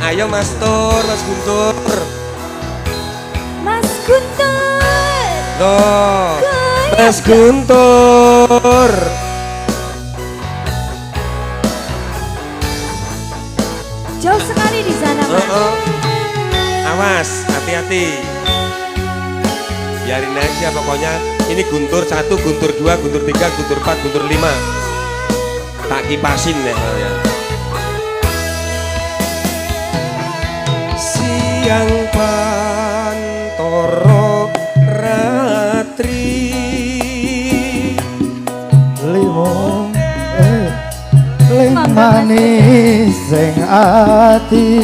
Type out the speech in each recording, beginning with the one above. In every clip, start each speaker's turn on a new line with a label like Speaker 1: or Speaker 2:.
Speaker 1: Ayo Mas Tur, Mas Guntur.
Speaker 2: Mas Guntur.
Speaker 1: Loh, Mas Guntur.
Speaker 2: Jauh sekali di sana, Mas.
Speaker 1: Awas, hati-hati. Biarin aja pokoknya. Ini Guntur 1, Guntur 2, Guntur 3, Guntur 4, Guntur 5. Tak kipasin ya. Siang pantoro ratri
Speaker 3: limo ling manis sing ati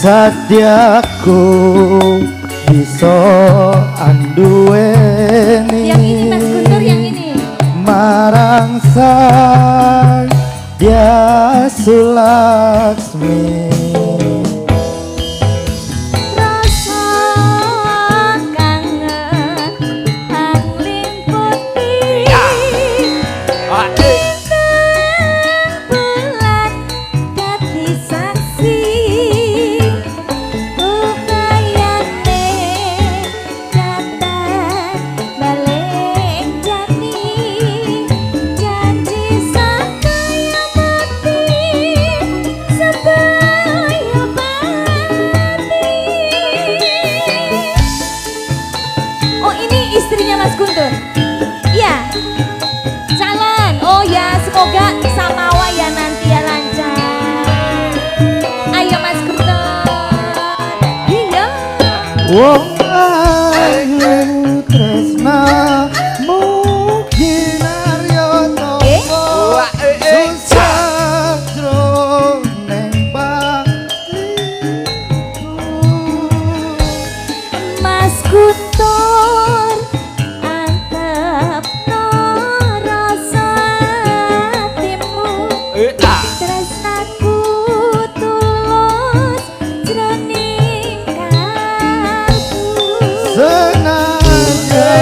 Speaker 3: sadiaku bisa anduweni.
Speaker 2: Yang ini Mas Guntur, yang ini.
Speaker 3: Marang sang dia Sulaksmi.
Speaker 2: Istrinya Mas Guntur. Iya. Calon. Oh ya, semoga samawa ya nanti ya lancar. Ayo Mas Guntur. Iya.
Speaker 3: Wong ayu tresna mungkin aryo topo susah jroning batiku.
Speaker 2: Mas Guntur.
Speaker 3: Sengaja